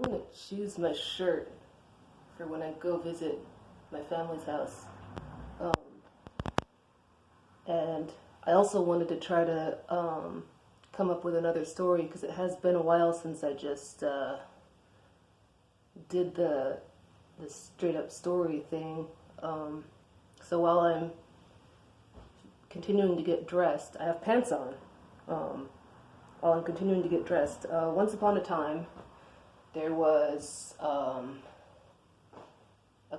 gonna choose my shirt for when I go visit my family's house. Um, and I also wanted to try to come up with another story because it has been a while since I just did the straight up story thing. So while I'm continuing to get dressed, I have pants on. While I'm continuing to get dressed, once upon a time, there was a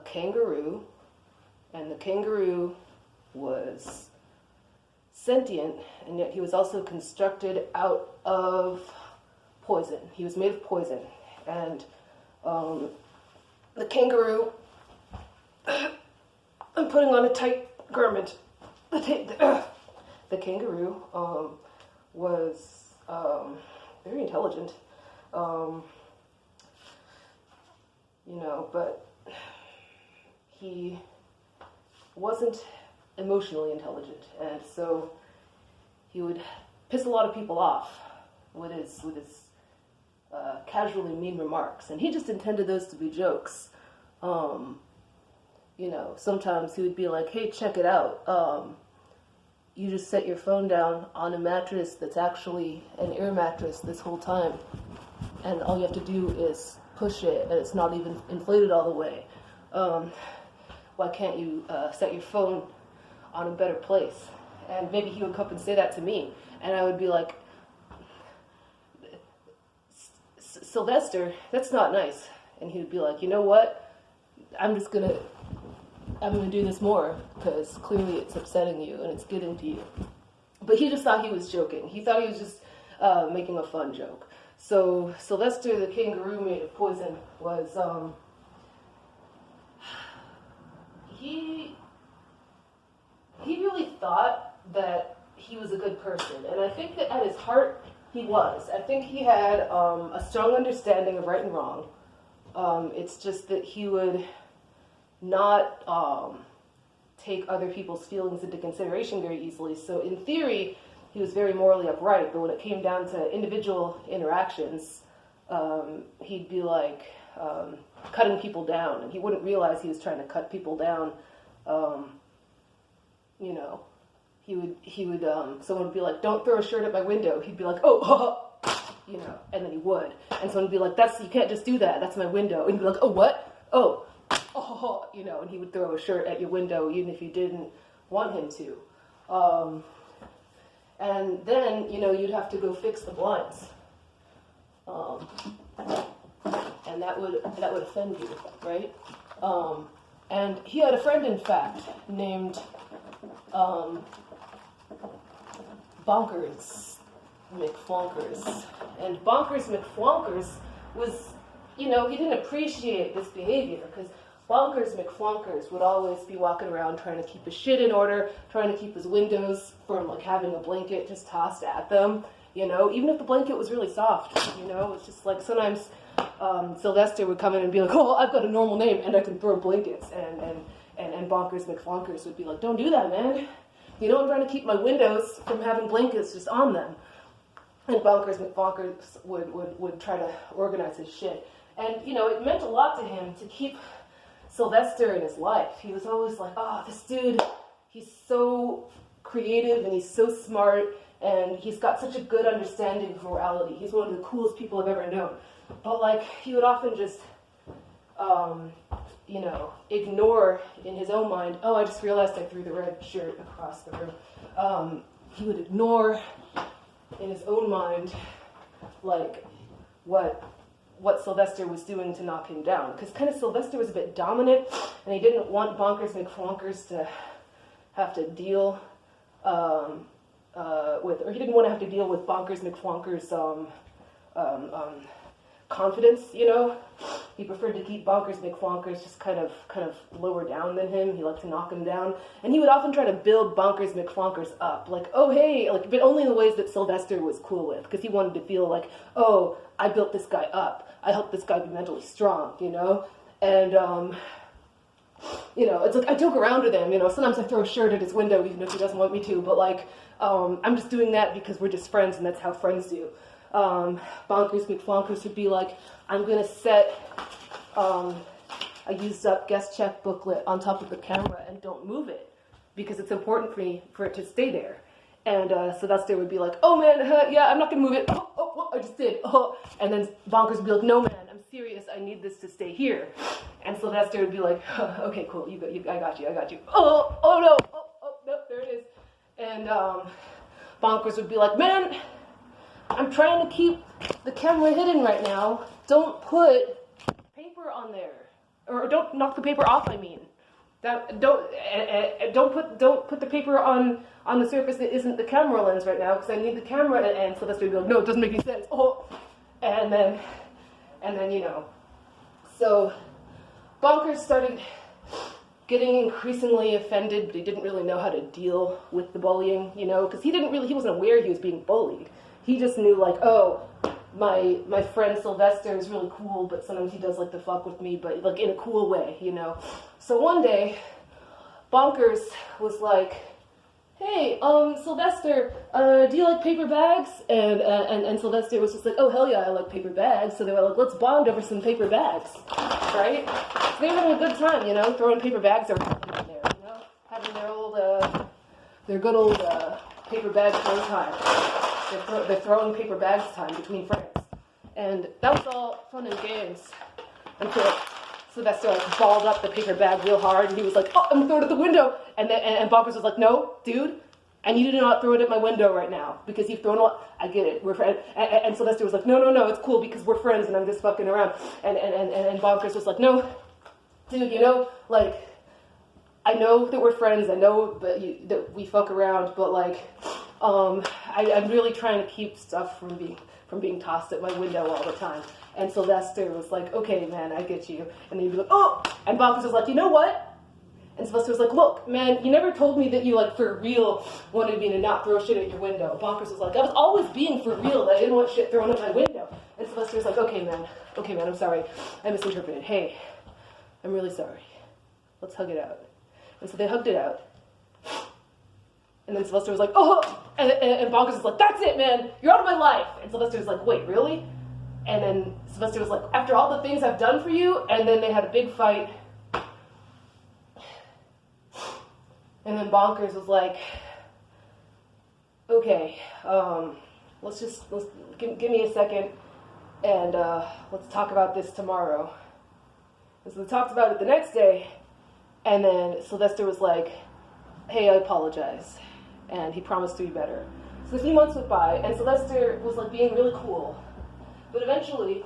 kangaroo, and the kangaroo was sentient, and yet he was also constructed out of poison. He was made of poison, and the kangaroo, I'm putting on a tight garment. The kangaroo was very intelligent, but he wasn't emotionally intelligent, and so he would piss a lot of people off with his casually mean remarks, and he just intended those to be jokes. Sometimes he would be like, "Hey, check it out. You just set your phone down on a mattress that's actually an air mattress this whole time, and all you have to do is push it, and it's not even inflated all the way. Why can't you set your phone on a better place?" And maybe he would come up and say that to me, and I would be like, "Sylvester, that's not nice." And he would be like, "You know what? I'm gonna do this more because clearly it's upsetting you and it's getting to you." But he just thought he was joking. He thought he was just making a fun joke. So Sylvester the Kangaroo made of poison was he really thought that he was a good person, and I think that at his heart he was. I think he had a strong understanding of right and wrong. It's just that he would not take other people's feelings into consideration very easily. So in theory, he was very morally upright, but when it came down to individual interactions, he'd be like cutting people down, and he wouldn't realize he was trying to cut people down. He would someone would be like, "Don't throw a shirt at my window." He'd be like, "Oh," and then he would. And someone would be like, "You can't just do that. That's my window." And he'd be like, "Oh, what? Oh, and he would throw a shirt at your window even if you didn't want him to. And then, you'd have to go fix the blinds. And that would offend you, right? And he had a friend, in fact, named Bonkers McFwonkers. And Bonkers McFwonkers was, he didn't appreciate this behavior because Bonkers McFwonkers would always be walking around trying to keep his shit in order, trying to keep his windows from having a blanket just tossed at them, even if the blanket was really soft, it's just like sometimes Sylvester would come in and be like, "Oh, I've got a normal name and I can throw blankets," and Bonkers McFwonkers would be like, "Don't do that, man. I'm trying to keep my windows from having blankets just on them." And Bonkers McFwonkers would try to organize his shit. And, it meant a lot to him to keep Sylvester in his life. He was always like, "Oh, this dude, he's so creative and he's so smart and he's got such a good understanding of morality. He's one of the coolest people I've ever known." But, he would often just, ignore in his own mind, "Oh, I just realized I threw the red shirt across the room." He would ignore in his own mind, what Sylvester was doing to knock him down. Because kind of Sylvester was a bit dominant, and he didn't want Bonkers McFwonkers to have to deal he didn't want to have to deal with Bonkers McFwonkers' confidence, He preferred to keep Bonkers McFwonkers just kind of lower down than him. He liked to knock him down. And he would often try to build Bonkers McFwonkers up. Like, "Oh, hey," but only in the ways that Sylvester was cool with. Because he wanted to feel like, "Oh, I built this guy up. I helped this guy be mentally strong," And, it's like I joke around with him, Sometimes I throw a shirt at his window even if he doesn't want me to. But, I'm just doing that because we're just friends and that's how friends do. Bonkers McFwonkers would be like, I'm going to set a used up guest check booklet on top of the camera and don't move it because it's important for me for it to stay there. And Sylvester would be like, oh man, yeah, I'm not going to move it. Oh, I just did. Oh. And then Bonkers would be like, no man, I'm serious. I need this to stay here. And Sylvester would be like, okay, cool. I got you. Oh no. No, there it is. And Bonkers would be like, man, I'm trying to keep the camera hidden right now. Don't put paper on there. Or don't knock the paper off, I mean. Don't put the paper on the surface that isn't the camera lens right now because I need the camera. And Sylvester would be like, no, it doesn't make any sense. Oh, and then so Bonkers started getting increasingly offended, but he didn't really know how to deal with the bullying, because he wasn't aware he was being bullied. He just knew like, oh, my friend Sylvester is really cool, but sometimes he does like to fuck with me, but like in a cool way, So one day, Bonkers was like, hey, Sylvester, do you like paper bags? And Sylvester was just like, oh, hell yeah, I like paper bags. So they were like, let's bond over some paper bags, right? So they were having a good time, throwing paper bags around in there, having their good old paper bag throw time. They're throwing paper bags time between friends. And that was all fun and games until Sylvester like balled up the paper bag real hard, and he was like, oh, I'm gonna throw it at the window. And Bonkers was like, no, dude, I need you to not throw it at my window right now, because you've thrown a lot. I get it, we're friends. And Sylvester was like, no, it's cool, because we're friends, and I'm just fucking around. And Bonkers was like, no, dude, like, I know that we're friends, I know that we fuck around, but like, I'm really trying to keep stuff from being tossed at my window all the time. And Sylvester was like, okay, man, I get you. And then he'd be like, oh! And Bonkers was like, you know what? And Sylvester was like, look, man, you never told me that you, like, for real wanted me to not throw shit at your window. Bonkers was like, I was always being for real, that I didn't want shit thrown at my window. And Sylvester was like, okay, man, I'm sorry. I misinterpreted. Hey, I'm really sorry. Let's hug it out. And so they hugged it out. And then Sylvester was like, oh! And Bonkers was like, that's it, man! You're out of my life! And Sylvester was like, wait, really? And then Sylvester was like, after all the things I've done for you? And then they had a big fight. And then Bonkers was like, okay, let's give me a second, and let's talk about this tomorrow. And so they talked about it the next day, and then Sylvester was like, hey, I apologize. And he promised to be better. So a few months went by, and Sylvester was like being really cool. But eventually,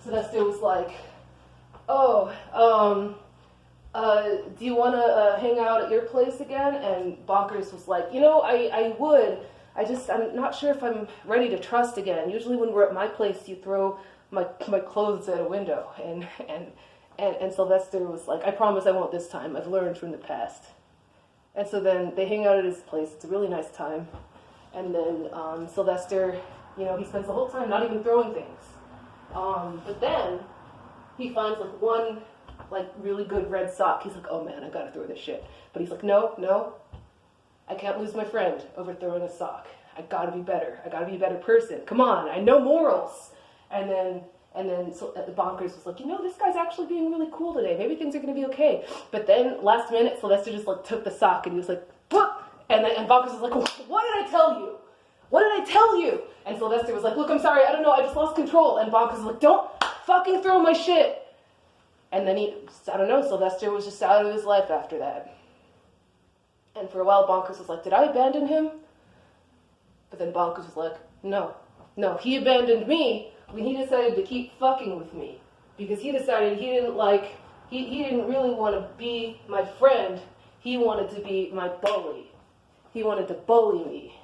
Sylvester was like, oh, do you want to hang out at your place again? And Bonkers was like, I would. I'm not sure if I'm ready to trust again. Usually when we're at my place, you throw my clothes at a window. And Sylvester was like, I promise I won't this time. I've learned from the past. And so then they hang out at his place. It's a really nice time. And then Sylvester, he spends the whole time not even throwing things. But then he finds like one really good red sock. He's like, oh man, I gotta throw this shit. But he's like, no, I can't lose my friend over throwing a sock. I gotta be better. I gotta be a better person. Come on, I know morals. And then Bonkers was like, this guy's actually being really cool today. Maybe things are gonna be okay. But then last minute, Sylvester just like took the sock and he was like, what? And Bonkers was like, what did I tell you? What did I tell you? And Sylvester was like, look, I'm sorry, I don't know, I just lost control. And Bonkers was like, don't fucking throw my shit. And then Sylvester was just out of his life after that. And for a while, Bonkers was like, did I abandon him? But then Bonkers was like, no, he abandoned me when he decided to keep fucking with me. Because he decided he didn't really want to be my friend. He wanted to be my bully. He wanted to bully me.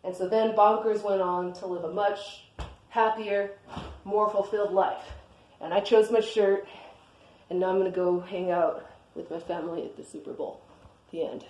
And so then Bonkers went on to live a much happier, more fulfilled life. And I chose my shirt, and now I'm going to go hang out with my family at the Super Bowl. The end.